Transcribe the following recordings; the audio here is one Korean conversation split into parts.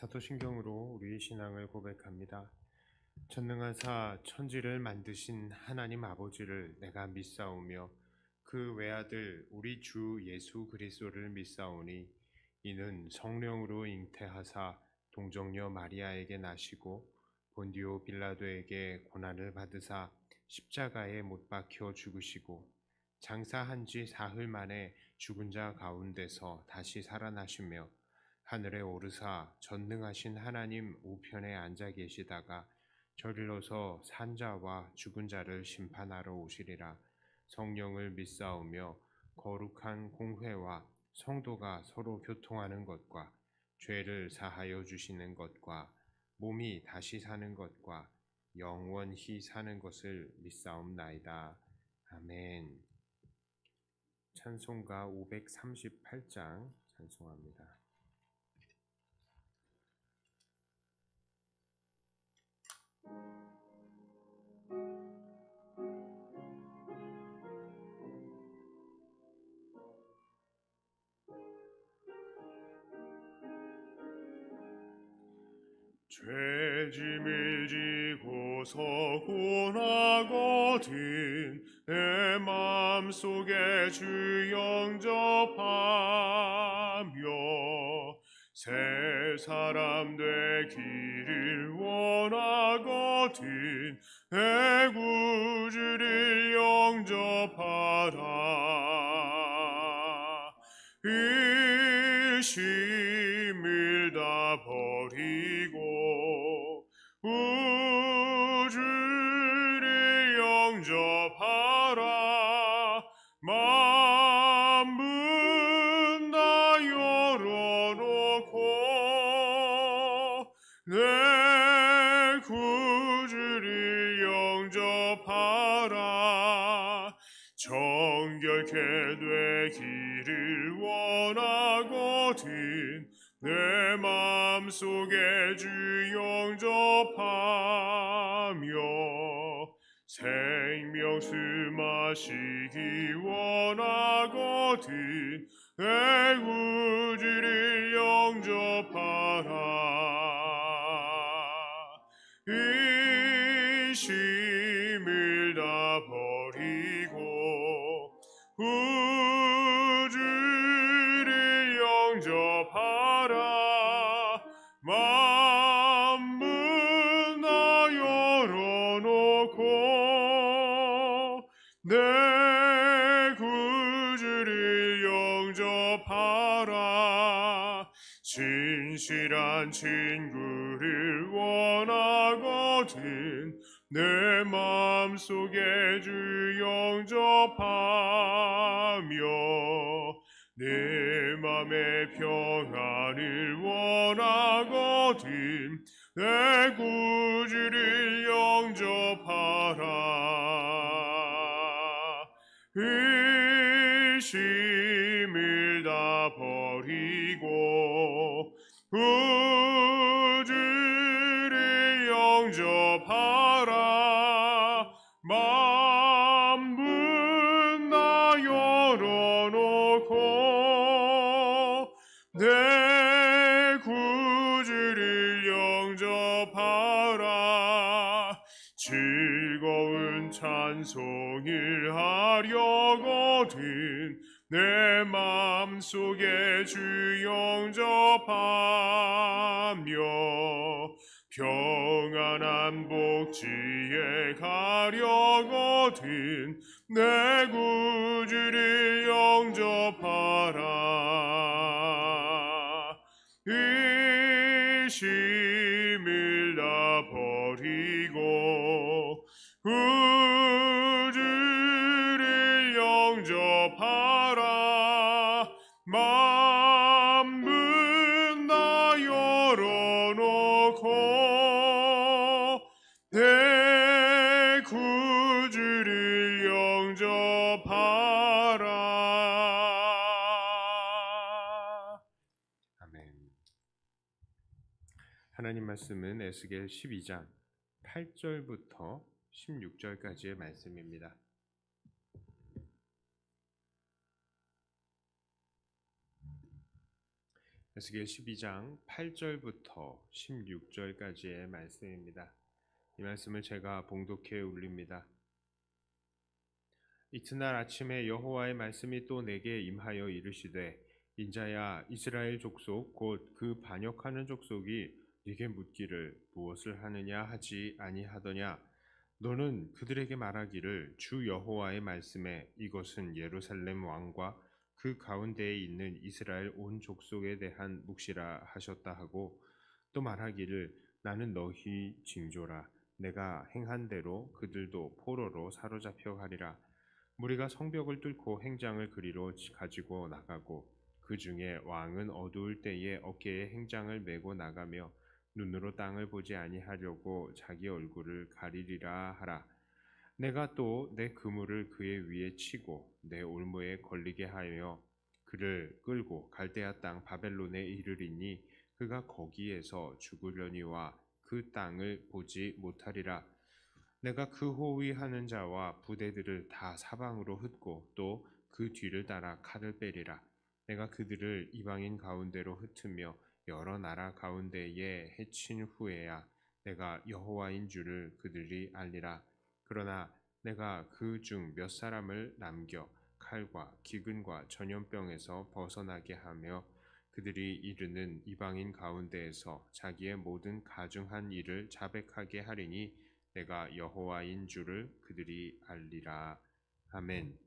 사도신경으로 우리의 신앙을 고백합니다. 전능하사 천지를 만드신 하나님 아버지를 내가 믿사오며 그 외아들 우리 주 예수 그리스도를 믿사오니 이는 성령으로 잉태하사 동정녀 마리아에게 나시고 본디오 빌라도에게 고난을 받으사 십자가에 못 박혀 죽으시고 장사한 지 사흘 만에 죽은 자 가운데서 다시 살아나시며 하늘에 오르사 전능하신 하나님 우편에 앉아 계시다가 저리로서 산자와 죽은 자를 심판하러 오시리라. 성령을 믿사오며 거룩한 공회와 성도가 서로 교통하는 것과 죄를 사하여 주시는 것과 몸이 다시 사는 것과 영원히 사는 것을 믿사옵나이다. 아멘. 찬송가 538장 찬송합니다. 죄짐을 지고서 고나거든 내 맘속에 주 영접하며 새 사람 되기를 원하거든 내 구주를 영접하라. 의심을 다 버리고 우주를 영접하라. 만문 다 열어놓고 내 구주를 영접하라. 정결케 되기를 원하거든 내 맘속에 주 영접하며 생명수 마시기 원하거든 내 구주를 영접하라. 의심을 다 버리고 우주를 영접하라. 만문 다 열어놓고 내 구주를 영접하라. 진실한 친구를 원하거든 내 맘속에 주 영접하며 내 맘의 평안을 원하거든 내 구주를 영접하라. 의심을 다 버리고 우주를 영접하라. 만문 다 열어놓고 내 구주를 영접하라. 즐거운 찬송을 하려거든 내 맘속에 주 영접하며 평안한 복지에 가려거든 내 구주를 영접하라. 의심을 다 버리고 구주를 영접하라. 만문 다 열어놓고 내 구주를 영접하라. 아멘. 하나님 말씀은 에스겔 12장 8절부터 16절까지의 말씀입니다. 에스겔 12장 8절부터 16절까지의 말씀입니다. 이 말씀을 제가 봉독해 올립니다. 이튿날 아침에 여호와의 말씀이 또 내게 임하여 이르시되 인자야, 이스라엘 족속 곧 그 반역하는 족속이 네게 묻기를 무엇을 하느냐 하지 아니하더냐. 너는 그들에게 말하기를 주 여호와의 말씀에 이것은 예루살렘 왕과 그 가운데에 있는 이스라엘 온 족속에 대한 묵시라 하셨다 하고, 또 말하기를 나는 너희 징조라. 내가 행한 대로 그들도 포로로 사로잡혀 가리라. 무리가 성벽을 뚫고 행장을 그리로 가지고 나가고, 그 중에 왕은 어두울 때에 어깨에 행장을 메고 나가며 눈으로 땅을 보지 아니하려고 자기 얼굴을 가리리라 하라. 내가 또 내 그물을 그의 위에 치고 내 올무에 걸리게 하여 그를 끌고 갈대아 땅 바벨론에 이르리니 그가 거기에서 죽으려니와 그 땅을 보지 못하리라. 내가 그 호위하는 자와 부대들을 다 사방으로 흩고 또 그 뒤를 따라 칼을 빼리라. 내가 그들을 이방인 가운데로 흩으며 여러 나라 가운데에 해친 후에야 내가 여호와인 줄을 그들이 알리라. 그러나 내가 그 중 몇 사람을 남겨 칼과 기근과 전염병에서 벗어나게 하며 그들이 이르는 이방인 가운데에서 자기의 모든 가증한 일을 자백하게 하리니 내가 여호와인 줄을 그들이 알리라. 아멘.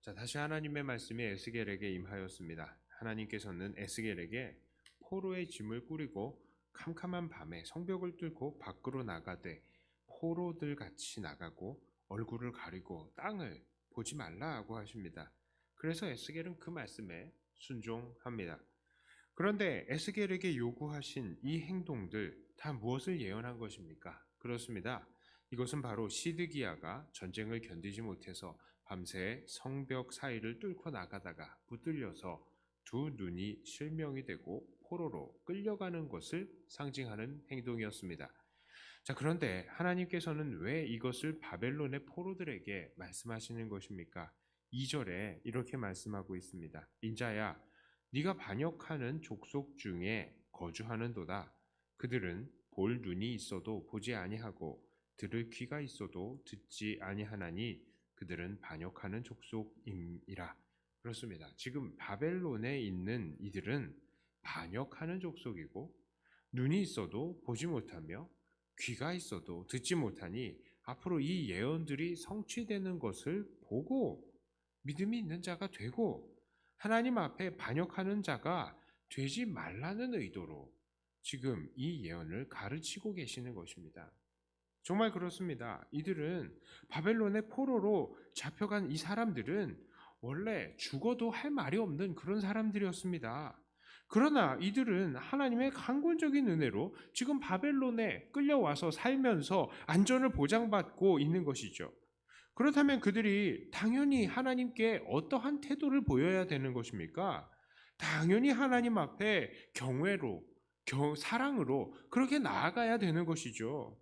자, 다시 하나님의 말씀이 에스겔에게 임하였습니다. 하나님께서는 에스겔에게 포로의 짐을 꾸리고 캄캄한 밤에 성벽을 뚫고 밖으로 나가되 포로들 같이 나가고 얼굴을 가리고 땅을 보지 말라고 하십니다. 그래서 에스겔은 그 말씀에 순종합니다. 그런데 에스겔에게 요구하신 이 행동들 다 무엇을 예언한 것입니까? 그렇습니다. 이것은 바로 시드기야가 전쟁을 견디지 못해서 밤새 성벽 사이를 뚫고 나가다가 붙들려서 두 눈이 실명이 되고 포로로 끌려가는 것을 상징하는 행동이었습니다. 자, 그런데 하나님께서는 왜 이것을 바벨론의 포로들에게 말씀하시는 것입니까? 2절에 이렇게 말씀하고 있습니다. 인자야, 네가 반역하는 족속 중에 거주하는도다. 그들은 볼 눈이 있어도 보지 아니하고 들을 귀가 있어도 듣지 아니하나니 그들은 반역하는 족속임이라. 그렇습니다. 지금 바벨론에 있는 이들은 반역하는 족속이고 눈이 있어도 보지 못하며 귀가 있어도 듣지 못하니 앞으로 이 예언들이 성취되는 것을 보고 믿음이 있는 자가 되고 하나님 앞에 반역하는 자가 되지 말라는 의도로 지금 이 예언을 가르치고 계시는 것입니다. 정말 그렇습니다. 이들은 바벨론의 포로로 잡혀간 이 사람들은 원래 죽어도 할 말이 없는 그런 사람들이었습니다. 그러나 이들은 하나님의 강권적인 은혜로 지금 바벨론에 끌려와서 살면서 안전을 보장받고 있는 것이죠. 그렇다면 그들이 당연히 하나님께 어떠한 태도를 보여야 되는 것입니까? 당연히 하나님 앞에 경외로, 사랑으로 그렇게 나아가야 되는 것이죠.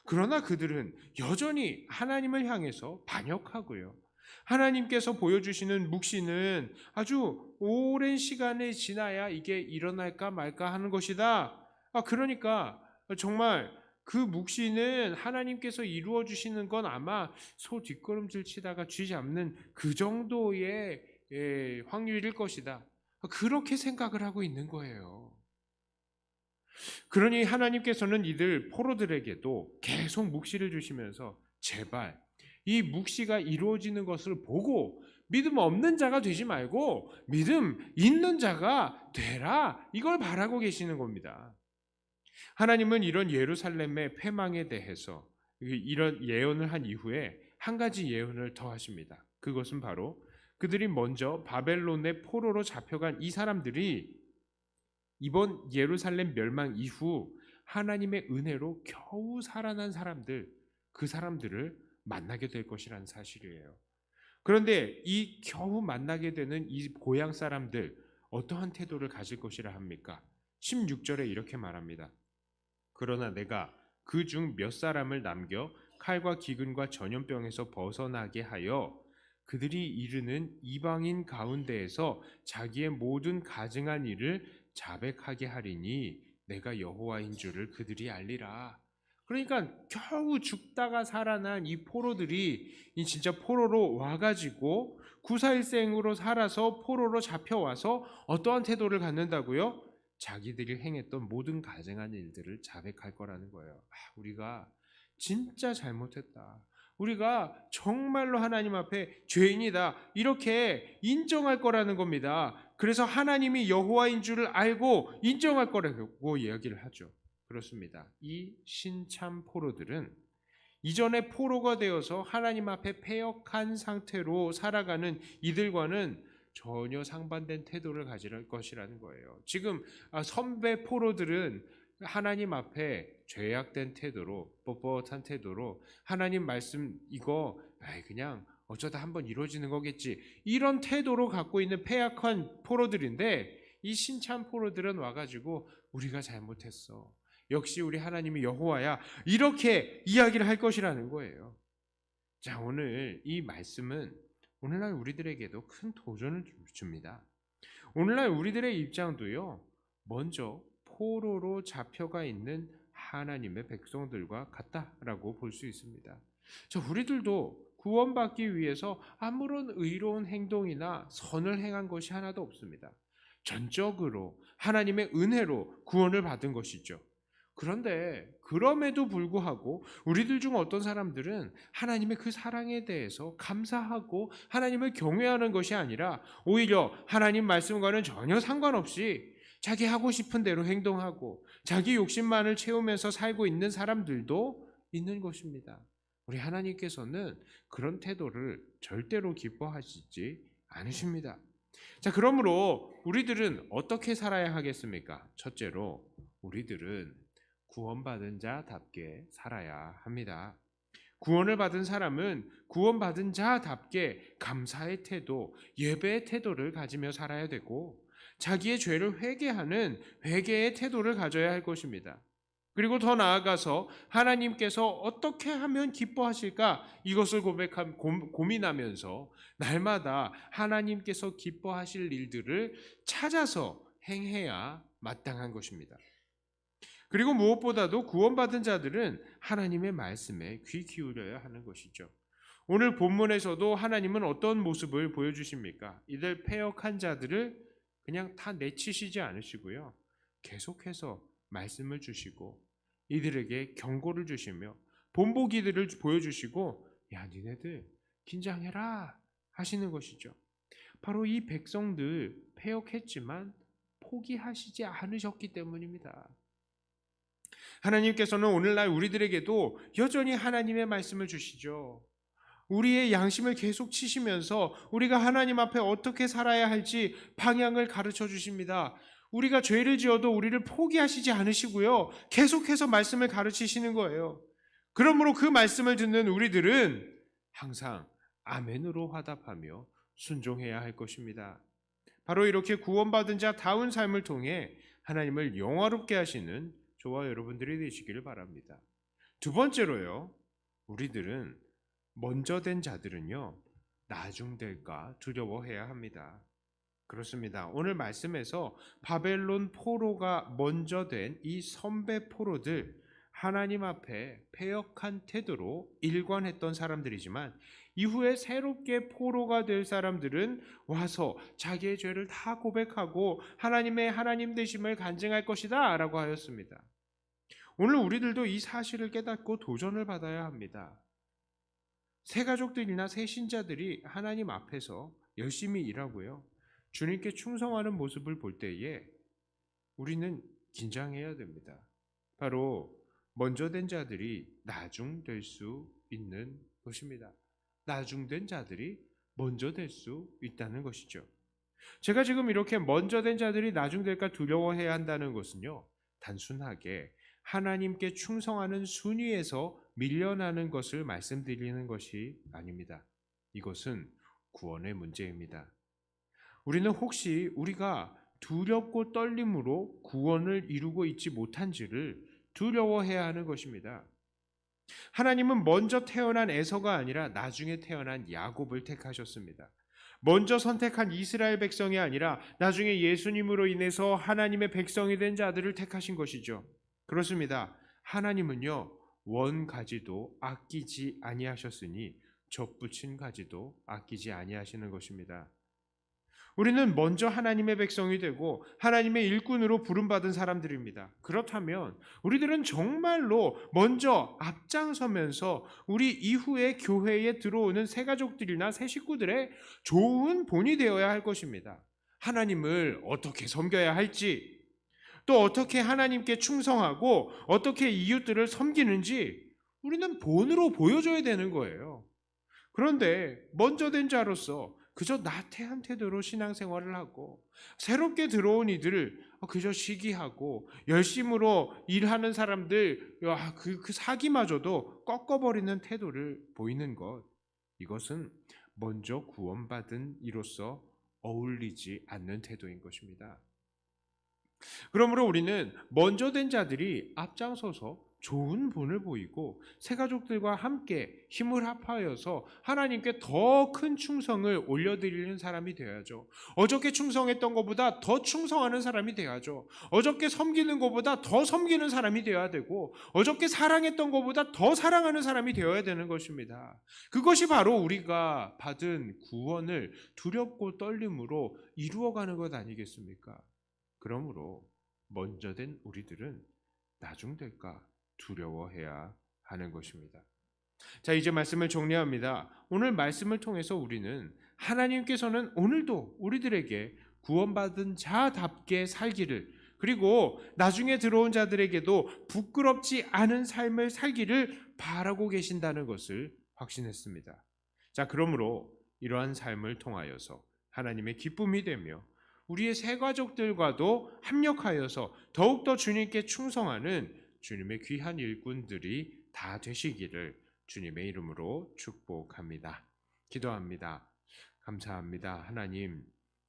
그러나 그들은 여전히 하나님을 향해서 반역하고요. 하나님께서 보여주시는 묵시는 아주 오랜 시간이 지나야 이게 일어날까 말까 하는 것이다. 그러니까 정말 그 묵시는 하나님께서 이루어 주시는 건 아마 소 뒷걸음질 치다가 쥐 잡는 그 정도의 확률일 것이다. 그렇게 생각을 하고 있는 거예요. 그러니 하나님께서는 이들 포로들에게도 계속 묵시를 주시면서 제발 이 묵시가 이루어지는 것을 보고 믿음 없는 자가 되지 말고 믿음 있는 자가 되라, 이걸 바라고 계시는 겁니다. 하나님은 이런 예루살렘의 패망에 대해서 이런 예언을 한 이후에 한 가지 예언을 더 하십니다. 그것은 바로 그들이 먼저 바벨론의 포로로 잡혀간 이 사람들이 이번 예루살렘 멸망 이후 하나님의 은혜로 겨우 살아난 사람들, 그 사람들을 만나게 될 것이라는 사실이에요. 그런데 이 겨우 만나게 되는 이 고향 사람들 어떠한 태도를 가질 것이라 합니까? 16절에 이렇게 말합니다. 그러나 내가 그 중 몇 사람을 남겨 칼과 기근과 전염병에서 벗어나게 하여 그들이 이르는 이방인 가운데에서 자기의 모든 가증한 일을 자백하게 하리니 내가 여호와인 줄을 그들이 알리라. 그러니까 겨우 죽다가 살아난 이 포로들이 이 진짜 포로로 와가지고 구사일생으로 살아서 포로로 잡혀와서 어떠한 태도를 갖는다고요? 자기들이 행했던 모든 가증한 일들을 자백할 거라는 거예요. 우리가 진짜 잘못했다. 우리가 정말로 하나님 앞에 죄인이다. 이렇게 인정할 거라는 겁니다. 그래서 하나님이 여호와인 줄을 알고 인정할 거라고 이야기를 하죠. 그렇습니다. 이 신참 포로들은 이전에 포로가 되어서 하나님 앞에 패역한 상태로 살아가는 이들과는 전혀 상반된 태도를 가질 것이라는 거예요. 지금 선배 포로들은 하나님 앞에 죄악된 태도로, 뻣뻣한 태도로 하나님 말씀 이거 그냥 어쩌다 한번 이루어지는 거겠지, 이런 태도로 갖고 있는 패약한 포로들인데, 이 신참 포로들은 와가지고 우리가 잘못했어, 역시 우리 하나님이 여호와야, 이렇게 이야기를 할 것이라는 거예요. 자, 오늘 이 말씀은 오늘날 우리들에게도 큰 도전을 줍니다. 오늘날 우리들의 입장도요, 먼저 포로로 잡혀가 있는 하나님의 백성들과 같다라고 볼 수 있습니다. 자, 우리들도 구원받기 위해서 아무런 의로운 행동이나 선을 행한 것이 하나도 없습니다. 전적으로 하나님의 은혜로 구원을 받은 것이죠. 그런데 그럼에도 불구하고 우리들 중 어떤 사람들은 하나님의 그 사랑에 대해서 감사하고 하나님을 경외하는 것이 아니라 오히려 하나님 말씀과는 전혀 상관없이 자기 하고 싶은 대로 행동하고 자기 욕심만을 채우면서 살고 있는 사람들도 있는 것입니다. 우리 하나님께서는 그런 태도를 절대로 기뻐하시지 않으십니다. 자, 그러므로 우리들은 어떻게 살아야 하겠습니까? 첫째로 우리들은 구원받은 자답게 살아야 합니다. 구원을 받은 사람은 구원받은 자답게 감사의 태도, 예배의 태도를 가지며 살아야 되고 자기의 죄를 회개하는 회개의 태도를 가져야 할 것입니다. 그리고 더 나아가서 하나님께서 어떻게 하면 기뻐하실까, 이것을 고민하면서 날마다 하나님께서 기뻐하실 일들을 찾아서 행해야 마땅한 것입니다. 그리고 무엇보다도 구원받은 자들은 하나님의 말씀에 귀 기울여야 하는 것이죠. 오늘 본문에서도 하나님은 어떤 모습을 보여주십니까? 이들 패역한 자들을 그냥 다 내치시지 않으시고요, 계속해서 말씀을 주시고 이들에게 경고를 주시며 본보기들을 보여주시고, 야, 니네들 긴장해라 하시는 것이죠. 바로 이 백성들 패역했지만 포기하시지 않으셨기 때문입니다. 하나님께서는 오늘날 우리들에게도 여전히 하나님의 말씀을 주시죠. 우리의 양심을 계속 치시면서 우리가 하나님 앞에 어떻게 살아야 할지 방향을 가르쳐 주십니다. 우리가 죄를 지어도 우리를 포기하시지 않으시고요, 계속해서 말씀을 가르치시는 거예요. 그러므로 그 말씀을 듣는 우리들은 항상 아멘으로 화답하며 순종해야 할 것입니다. 바로 이렇게 구원받은 자다운 삶을 통해 하나님을 영화롭게 하시는 저와 여러분들이 되시기를 바랍니다. 두 번째로요, 우리들은 먼저 된 자들은요, 나중될까 두려워해야 합니다. 그렇습니다. 오늘 말씀에서 바벨론 포로가 먼저 된 이 선배 포로들, 하나님 앞에 패역한 태도로 일관했던 사람들이지만 이후에 새롭게 포로가 될 사람들은 와서 자기의 죄를 다 고백하고 하나님의 하나님 되심을 간증할 것이다 라고 하였습니다. 오늘 우리들도 이 사실을 깨닫고 도전을 받아야 합니다. 새 가족들이나 새 신자들이 하나님 앞에서 열심히 일하고요, 주님께 충성하는 모습을 볼 때에 우리는 긴장해야 됩니다. 바로 먼저 된 자들이 나중 될 수 있는 것입니다. 나중된 자들이 먼저 될 수 있다는 것이죠. 제가 지금 이렇게 먼저 된 자들이 나중 될까 두려워해야 한다는 것은요, 단순하게 하나님께 충성하는 순위에서 밀려나는 것을 말씀드리는 것이 아닙니다. 이것은 구원의 문제입니다. 우리는 혹시 우리가 두렵고 떨림으로 구원을 이루고 있지 못한지를 두려워해야 하는 것입니다. 하나님은 먼저 태어난 에서가 아니라 나중에 태어난 야곱을 택하셨습니다. 먼저 선택한 이스라엘 백성이 아니라 나중에 예수님으로 인해서 하나님의 백성이 된 자들을 택하신 것이죠. 그렇습니다. 하나님은요, 원 가지도 아끼지 아니하셨으니 접붙인 가지도 아끼지 아니하시는 것입니다. 우리는 먼저 하나님의 백성이 되고 하나님의 일꾼으로 부름받은 사람들입니다. 그렇다면 우리들은 정말로 먼저 앞장서면서 우리 이후에 교회에 들어오는 새 가족들이나 새 식구들의 좋은 본이 되어야 할 것입니다. 하나님을 어떻게 섬겨야 할지, 또 어떻게 하나님께 충성하고 어떻게 이웃들을 섬기는지 우리는 본으로 보여줘야 되는 거예요. 그런데 먼저 된 자로서 그저 나태한 태도로 신앙생활을 하고 새롭게 들어온 이들을 그저 시기하고 열심으로 일하는 사람들 그 사기마저도 꺾어버리는 태도를 보이는 것, 이것은 먼저 구원받은 이로서 어울리지 않는 태도인 것입니다. 그러므로 우리는 먼저 된 자들이 앞장서서 좋은 본을 보이고 새 가족들과 함께 힘을 합하여서 하나님께 더 큰 충성을 올려드리는 사람이 되어야죠. 어저께 충성했던 것보다 더 충성하는 사람이 되어야죠. 어저께 섬기는 것보다 더 섬기는 사람이 되어야 되고 어저께 사랑했던 것보다 더 사랑하는 사람이 되어야 되는 것입니다. 그것이 바로 우리가 받은 구원을 두렵고 떨림으로 이루어가는 것 아니겠습니까? 그러므로 먼저 된 우리들은 나중 될까 두려워해야 하는 것입니다. 자, 이제 말씀을 정리합니다. 오늘 말씀을 통해서 우리는 하나님께서는 오늘도 우리들에게 구원받은 자답게 살기를, 그리고 나중에 들어온 자들에게도 부끄럽지 않은 삶을 살기를 바라고 계신다는 것을 확신했습니다. 자, 그러므로 이러한 삶을 통하여서 하나님의 기쁨이 되며 우리의 새 가족들과도 합력하여서 더욱더 주님께 충성하는 주님의 귀한 일꾼들이 다 되시기를 주님의 이름으로 축복합니다. 기도합니다. 감사합니다.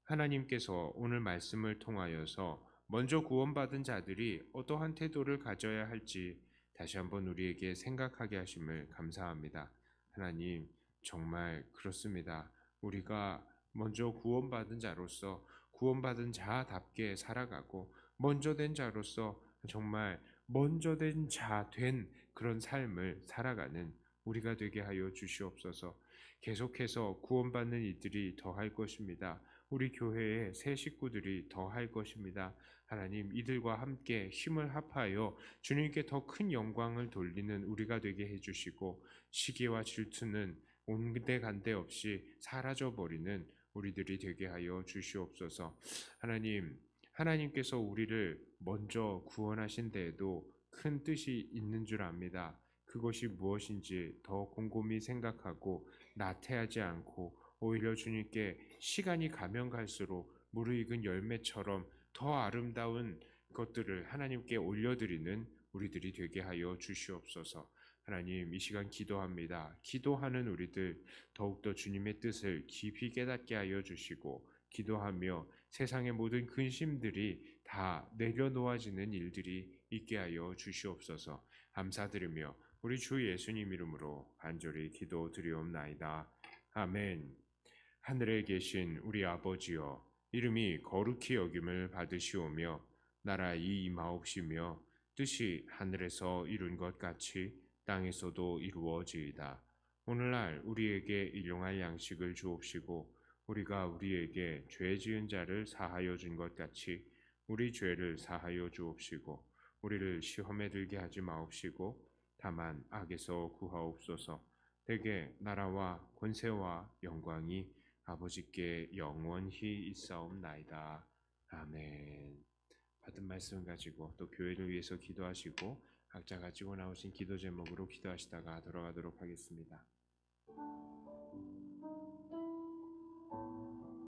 하나님께서 오늘 말씀을 통하여서 먼저 구원받은 자들이 어떠한 태도를 가져야 할지 다시 한번 우리에게 생각하게 하심을 감사합니다. 하나님, 정말 그렇습니다. 우리가 먼저 구원받은 자로서 구원받은 자답게 살아가고 먼저 된 자로서 정말 먼저 된 자 된 그런 삶을 살아가는 우리가 되게 하여 주시옵소서. 계속해서 구원받는 이들이 더할 것입니다. 우리 교회의 새 식구들이 더할 것입니다. 하나님, 이들과 함께 힘을 합하여 주님께 더 큰 영광을 돌리는 우리가 되게 해주시고 시기와 질투는 온데간데 없이 사라져버리는 우리들이 되게 하여 주시옵소서. 하나님께서 우리를 먼저 구원하신 데에도 큰 뜻이 있는 줄 압니다. 그것이 무엇인지 더 곰곰이 생각하고 나태하지 않고 오히려 주님께 시간이 가면 갈수록 무르익은 열매처럼 더 아름다운 것들을 하나님께 올려드리는 우리들이 되게 하여 주시옵소서. 하나님, 이 시간 기도합니다. 기도하는 우리들 더욱더 주님의 뜻을 깊이 깨닫게 하여 주시고 기도하며 세상의 모든 근심들이 다 내려놓아지는 일들이 있게 하여 주시옵소서. 감사드리며 우리 주 예수님 이름으로 간절히 기도드리옵나이다. 아멘. 하늘에 계신 우리 아버지여, 이름이 거룩히 여김을 받으시오며 나라의 임하옵시며 뜻이 하늘에서 이룬 것 같이 땅에서도 이루어지이다. 오늘날 우리에게 일용할 양식을 주옵시고 우리가 우리에게 죄 지은 자를 사하여 준 것 같이 우리 죄를 사하여 주옵시고 우리를 시험에 들게 하지 마옵시고 다만 악에서 구하옵소서. 대개 나라와 권세와 영광이 아버지께 영원히 있사옵나이다. 아멘. 받은 말씀 가지고 또 교회를 위해서 기도하시고 각자 가지고 나오신 기도 제목으로 기도하시다가 돌아가도록 하겠습니다.